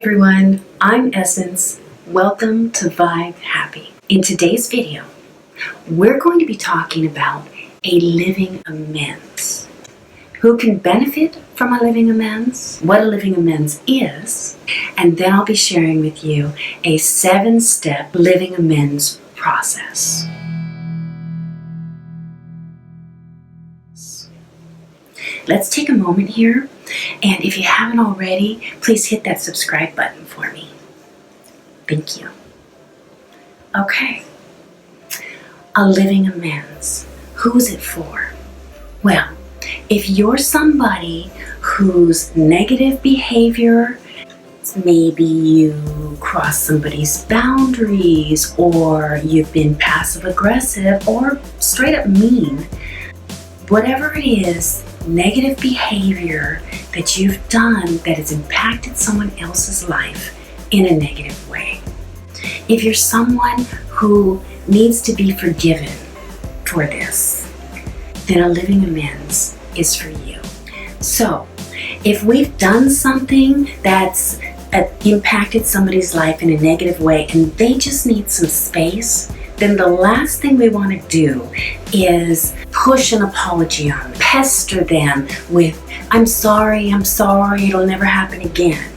Everyone, I'm Essence. Welcome to Vibe Happy. In today's video, we're going to be talking about a living amends. Who can benefit from a living amends, what a living amends is, and then I'll be sharing with you a 7-step living amends process. Let's take a moment here, and if you haven't already, please hit that subscribe button for me. Thank you. Okay, a living amends. Who's it for? Well, if you're somebody whose negative behavior, maybe you cross somebody's boundaries, or you've been passive aggressive, or straight up mean, whatever it is, negative behavior that you've done that has impacted someone else's life in a negative way. If you're someone who needs to be forgiven for this, then a living amends is for you. So, if we've done something that's impacted somebody's life in a negative way and they just need some space, then the last thing we want to do is push an apology on them, pester them with, I'm sorry, it'll never happen again.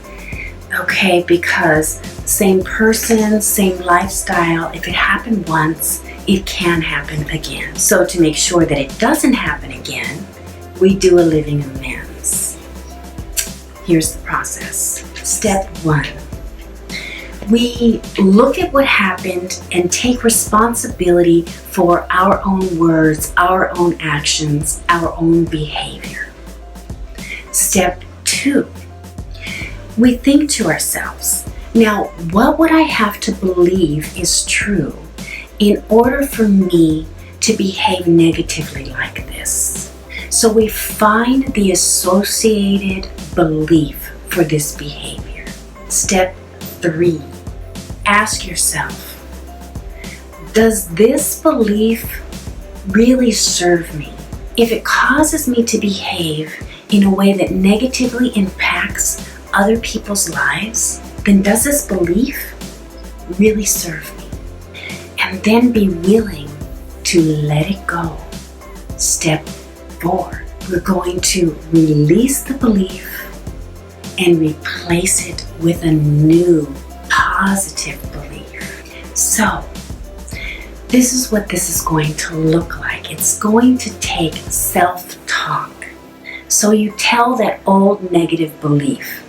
Okay, because same person, same lifestyle, if it happened once, it can happen again. So to make sure that it doesn't happen again, we do a living amends. Here's the process. Step 1. We look at what happened and take responsibility for our own words, our own actions, our own behavior. Step 2, we think to ourselves, now what would I have to believe is true in order for me to behave negatively like this? So we find the associated belief for this behavior. Step 3, ask yourself, does this belief really serve me? If it causes me to behave in a way that negatively impacts other people's lives, then does this belief really serve me? And then be willing to let it go. Step 4, we're going to release the belief and replace it with a new positive belief. So, this is what this is going to look like. It's going to take self-talk. So you tell that old negative belief,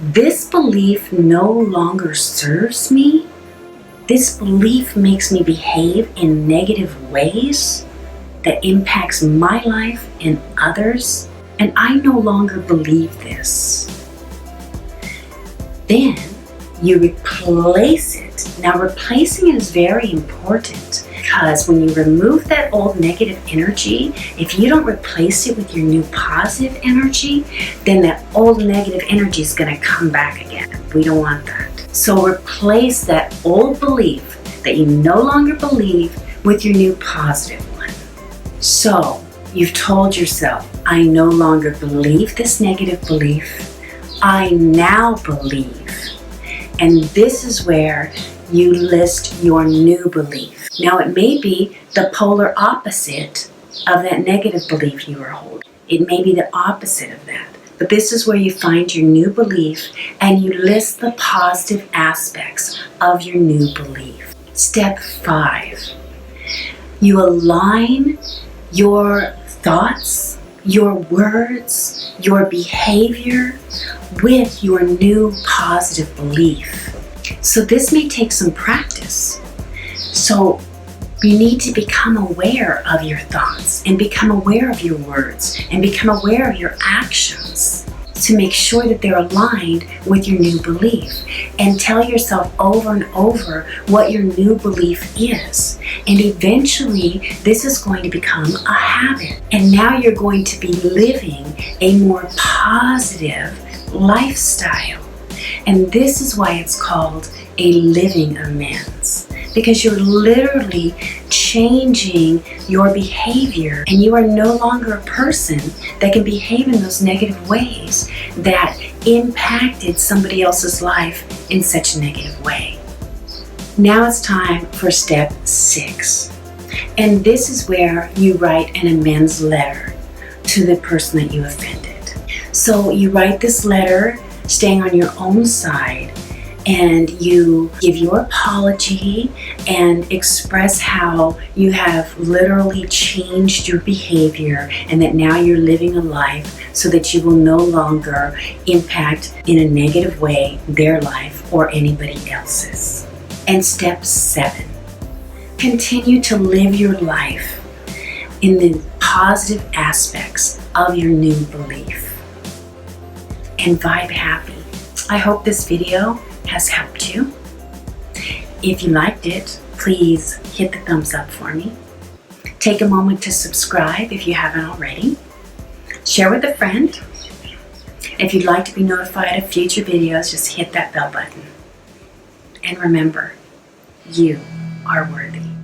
this belief no longer serves me. This belief makes me behave in negative ways that impacts my life and others, and I no longer believe this. Then you replace it. Now, replacing it is very important because when you remove that old negative energy, if you don't replace it with your new positive energy, then that old negative energy is going to come back again. We don't want that. So replace that old belief that you no longer believe with your new positive one. So you've told yourself, I no longer believe this negative belief. I now believe. And this is where you list your new belief. Now, it may be the polar opposite of that negative belief you are holding. It may be the opposite of that. But this is where you find your new belief and you list the positive aspects of your new belief. Step 5, you align your thoughts, your words, your behavior with your new positive belief. So this may take some practice. So you need to become aware of your thoughts and become aware of your words and become aware of your actions to make sure that they're aligned with your new belief, and tell yourself over and over what your new belief is. And eventually this is going to become a habit. And now you're going to be living a more positive lifestyle. And this is why it's called a living amends, because you're literally changing your behavior, and you are no longer a person that can behave in those negative ways that impacted somebody else's life in such a negative way. Now it's time for step 6. And this is where you write an amends letter to the person that you offended. So you write this letter staying on your own side, and you give your apology and express how you have literally changed your behavior and that now you're living a life so that you will no longer impact in a negative way their life or anybody else's. And step 7, continue to live your life in the positive aspects of your new belief. And vibe happy. I hope this video has helped you. If you liked it, please hit the thumbs up for me. Take a moment to subscribe if you haven't already. Share with a friend. If you'd like to be notified of future videos, just hit that bell button. And remember, you are worthy.